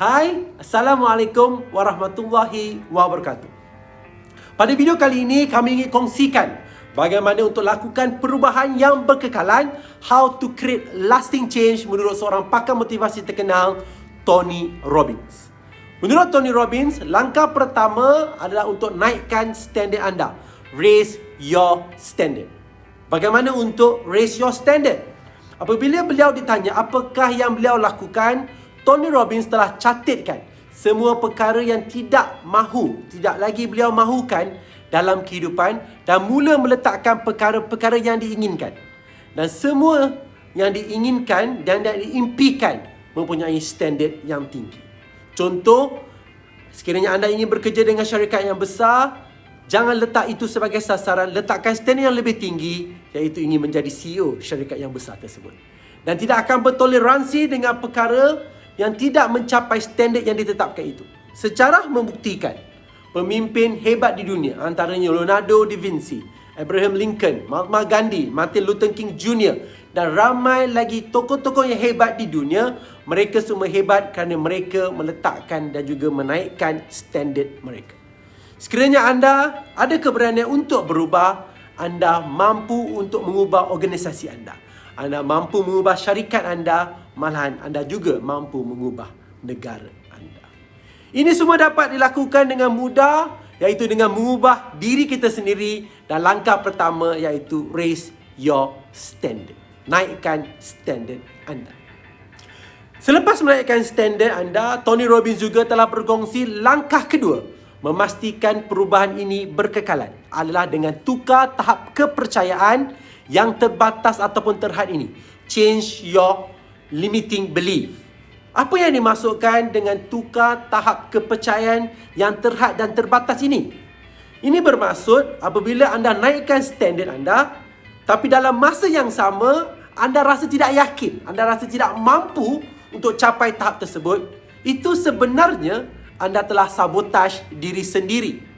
Hai, Assalamualaikum warahmatullahi wabarakatuh. Pada video kali ini kami ingin kongsikan bagaimana untuk lakukan perubahan yang berkekalan, how to create lasting change menurut seorang pakar motivasi terkenal, Tony Robbins. Menurut Tony Robbins, langkah pertama adalah untuk naikkan standard anda. Raise your standard. Bagaimana untuk raise your standard? Apabila beliau ditanya apakah yang beliau lakukan, Tony Robbins telah catatkan semua perkara yang tidak lagi beliau mahukan dalam kehidupan dan mula meletakkan perkara-perkara yang diinginkan. Dan semua yang diinginkan dan diimpikan mempunyai standard yang tinggi. Contoh, sekiranya anda ingin bekerja dengan syarikat yang besar, jangan letak itu sebagai sasaran, letakkan standard yang lebih tinggi, iaitu ingin menjadi CEO syarikat yang besar tersebut. Dan tidak akan bertoleransi dengan perkara yang tidak mencapai standard yang ditetapkan itu. Sejarah membuktikan pemimpin hebat di dunia, antaranya Leonardo da Vinci, Abraham Lincoln, Mahatma Gandhi, Martin Luther King Jr. dan ramai lagi tokoh-tokoh yang hebat di dunia, mereka semua hebat kerana mereka meletakkan dan juga menaikkan standard mereka. Sekiranya anda ada keberanian untuk berubah, anda mampu untuk mengubah organisasi anda. Anda mampu mengubah syarikat anda, malahan anda juga mampu mengubah negara anda. Ini semua dapat dilakukan dengan mudah, iaitu dengan mengubah diri kita sendiri. Dan langkah pertama iaitu raise your standard. Naikkan standard anda. Selepas menaikkan standard anda, Tony Robbins juga telah berkongsi langkah kedua, memastikan perubahan ini berkekalan, adalah dengan tukar tahap kepercayaan yang terbatas ataupun terhad ini. Change your limiting belief. Apa yang dimaksudkan dengan tukar tahap kepercayaan yang terhad dan terbatas ini? Ini bermaksud apabila anda naikkan standard anda, tapi dalam masa yang sama anda rasa tidak yakin, anda rasa tidak mampu untuk capai tahap tersebut, itu sebenarnya anda telah sabotaj diri sendiri.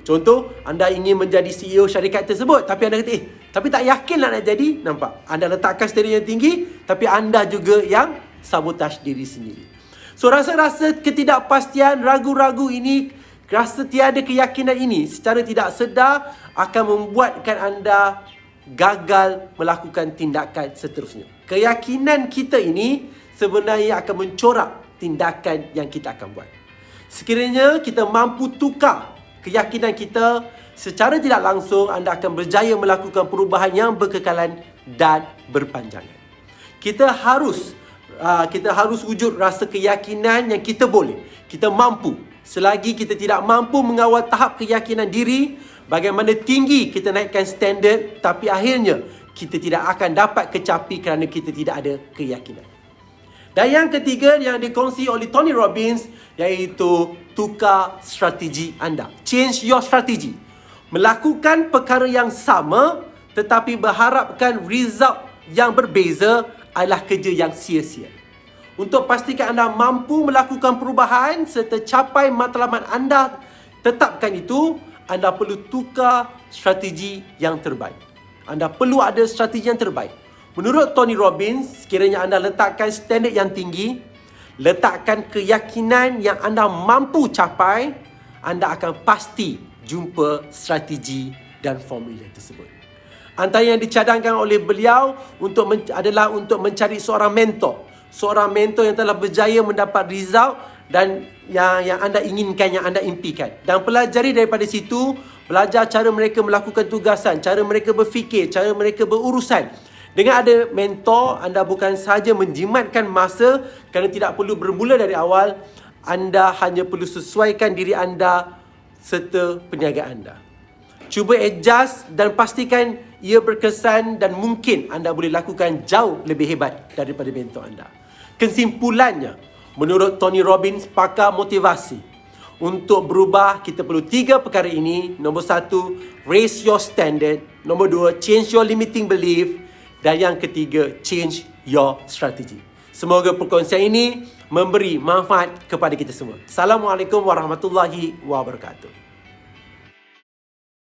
Contoh, anda ingin menjadi CEO syarikat tersebut, tapi anda kata, tapi tak yakinlah nak jadi. Nampak? Anda letakkan standard yang tinggi, tapi anda juga yang sabotaj diri sendiri. So, rasa-rasa ketidakpastian, ragu-ragu ini, rasa tiada keyakinan ini secara tidak sedar akan membuatkan anda gagal melakukan tindakan seterusnya. Keyakinan kita ini sebenarnya akan mencorak tindakan yang kita akan buat. Sekiranya kita mampu tukar keyakinan kita, secara tidak langsung anda akan berjaya melakukan perubahan yang berkekalan dan berpanjangan. Kita harus wujud rasa keyakinan yang kita boleh, kita mampu. Selagi kita tidak mampu mengawal tahap keyakinan diri, bagaimana tinggi kita naikkan standard, tapi akhirnya kita tidak akan dapat kecapi kerana kita tidak ada keyakinan. Dan yang ketiga yang dikongsi oleh Tony Robbins, iaitu tukar strategi anda. Change your strategy. Melakukan perkara yang sama tetapi berharapkan result yang berbeza adalah kerja yang sia-sia. Untuk pastikan anda mampu melakukan perubahan serta capai matlamat anda tetapkan itu, anda perlu tukar strategi yang terbaik. Anda perlu ada strategi yang terbaik. Menurut Tony Robbins, sekiranya anda letakkan standard yang tinggi, letakkan keyakinan yang anda mampu capai, anda akan pasti jumpa strategi dan formula tersebut. Antara yang dicadangkan oleh beliau adalah untuk mencari seorang mentor. Seorang mentor yang telah berjaya mendapat result dan yang anda inginkan, yang anda impikan. Dan pelajari daripada situ, belajar cara mereka melakukan tugasan, cara mereka berfikir, cara mereka berurusan. Dengan ada mentor, anda bukan sahaja menjimatkan masa kerana tidak perlu bermula dari awal. Anda hanya perlu sesuaikan diri anda serta peniaga anda. Cuba adjust dan pastikan ia berkesan dan mungkin anda boleh lakukan jauh lebih hebat daripada mentor anda. Kesimpulannya, menurut Tony Robbins, pakar motivasi, untuk berubah kita perlu 3 perkara ini. Nombor 1, raise your standard. Nombor 2, change your limiting belief. Dan yang ketiga, change your strategy. Semoga perkongsian ini memberi manfaat kepada kita semua. Assalamualaikum warahmatullahi wabarakatuh.